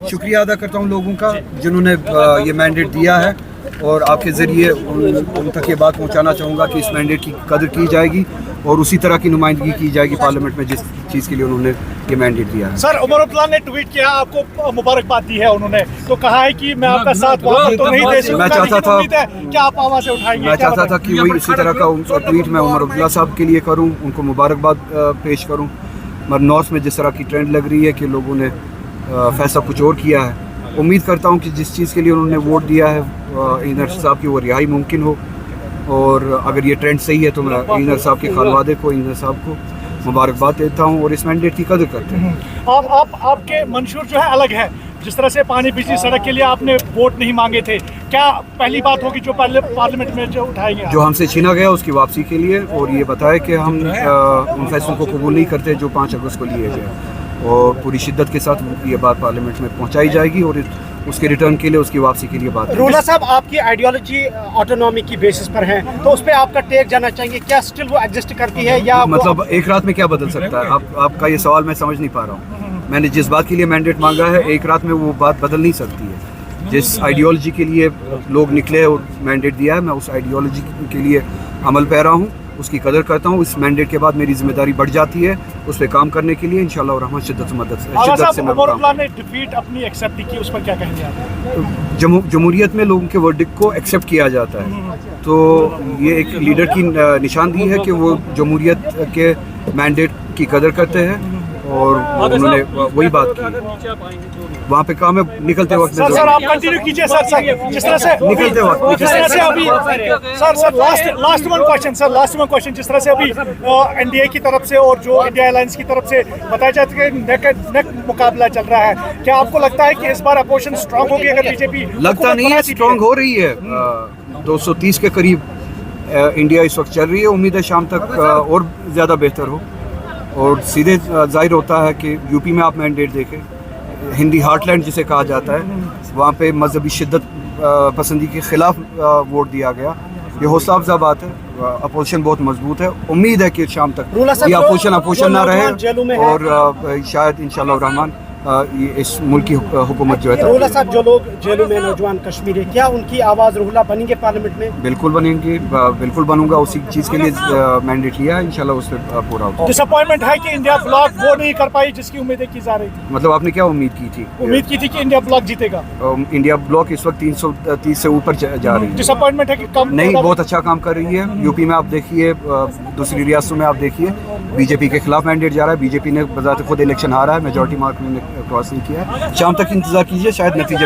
शुक्रिया अदा करता हूँ लोगों का जिन्होंने ये मैंडेट दिया है और आपके ज़रिए उन तक ये बात पहुँचाना चाहूँगा कि इस मैंडेट की कदर की जाएगी और उसी तरह की नुमाइंदगी की जाएगी पार्लियामेंट में जिस चीज़ के लिए उन्होंने ये मैंडेट दिया है। सर, उमर अब्दुल्ला ने ट्वीट किया, आपको मुबारकबाद दी है उन्होंने, तो कहा है कि मैं आपका साथ वहाँ तो नहीं दे सकता, मैं चाहता था कि आप आवाज़ उठाएंगे। मैं चाहता था कि वही इसी तरह का ट्वीट मैं उमर अब्दुल्ला साहब के लिए करूँ, उनको मुबारकबाद पेश करूँ। मगर नॉर्थ में जिस तरह की ट्रेंड लग रही है कि लोगों ने फैसला कुछ और किया है, उम्मीद करता हूँ कि जिस चीज़ के लिए उन्होंने वोट दिया है इंजीनियर साहब की वो रिहाई मुमकिन हो। और अगर ये ट्रेंड सही है तो मैं इंजीनियर साहब के खालवादे को, इंजीनियर साहब को मुबारकबाद देता हूँ और इस मैंडेट की कदर करते हैं। आपके मंशूर जो है अलग है, जिस तरह से पानी बिजली सड़क के लिए आपने वोट नहीं मांगे थे, क्या पहली बात होगी जो पार्लियामेंट में जो उठाएंगे जो हमसे छीना गया उसकी वापसी के लिए, और ये बताया कि हम उन फैसलों को कबूल नहीं करते जो 5 अगस्त को लिए गए, और पूरी शिद्दत के साथ ये बात पार्लियामेंट में पहुंचाई जाएगी और उसके रिटर्न के लिए, उसकी वापसी के लिए बात। रोला साहब, आपकी आइडियोलॉजी ऑटोनॉमी की बेसिस पर है, तो उस पर आपका टेक जाना चाहेंगे, क्या स्टिल वो एग्जिस्ट करती है या मतलब एक रात में क्या बदल सकता है? आपका ये सवाल मैं समझ नहीं पा रहा हूँ। मैंने जिस बात के लिए मैंडेट मांगा है, एक रात में वो बात बदल नहीं सकती है। जिस आइडियोलॉजी के लिए लोग निकले और मैंडेट दिया है, मैं उस आइडियोलॉजी के लिए अमल पैरा हूँ, उसकी कदर करता हूँ। इस मैंडेट के बाद मेरी जिम्मेदारी बढ़ जाती है उस पर काम करने के लिए। इंशाल्लाह और रहमान शिद्दत से मैं डिफीट अपनी एक्सेप्ट की, उस पर क्या कहेंगे आप? जमहूरियत में लोगों के वर्डिक्ट को एक्सेप्ट किया जाता है, तो ये एक लीडर की निशानदेही है कि वो जमहूरियत के मैंडेट की कदर करते हैं और उन्होंने वही बात की। वहाँ पे काम है निकलते वक्त। सर आप कंटिन्यू कीजिए सर, जिस तरह से निकलते वक्त, जिस तरह से अभी सर लास्ट वन क्वेश्चन जिस तरह से अभी एनडीए की तरफ से और जो इंडिया अलायंस की तरफ से बताया जाता है कि नेक मुकाबला चल रहा है, क्या आपको लगता है कि इस बार अपोजिशन स्ट्रांग होगी? अगर बीजेपी लगता नहीं है स्ट्रांग हो रही है, 230 के करीब इंडिया इस वक्त चल रही है। उम्मीद है शाम तक और ज़्यादा बेहतर हो, और सीधे जाहिर होता है कि यूपी में आप मैंडेट देखें, हिंदी हार्टलैंड जिसे कहा जाता है, वहाँ पे मजहबी शिद्दत पसंदी के खिलाफ वोट दिया गया। ये हौसला अफजा बात है, अपोजिशन बहुत मजबूत है। उम्मीद है कि शाम तक ये अपोजिशन ना रहे और शायद इंशाल्लाह रहमान इस मुल्क की हुकूमत जो है। रोला साहब, जो लोग जेलों में नौजवान कश्मीरी, क्या उनकी आवाज़ रुहला बनेंगे पार्लियामेंट में? बिल्कुल बनेंगे, बिल्कुल बनूंगा। उसी चीज़ के लिए मैंडेट लिया है, इंशाल्लाह उस पर पूरा होगा। डिसअपॉइंटमेंट है कि इंडिया ब्लॉक वो नहीं कर पाई जिसकी उम्मीदें की जा रही थी। मतलब आपने क्या उम्मीद की थी? उम्मीद की थी कि इंडिया ब्लॉक जीतेगा। इंडिया ब्लॉक इस वक्त 330 से ऊपर जा रही है। डिसअपॉइंटमेंट है कि कम नहीं, बहुत अच्छा काम कर रही है। यूपी में आप देखिए, दूसरी रियासतों में आप देखिए, बीजेपी के खिलाफ मैंडेट जा रहा है। बीजेपी ने बजाते खुद इलेक्शन हारा है, मेजॉरिटी मार्क में क्रॉस नहीं किया है। शाम तक इंतजार कीजिए, शायद नतीजे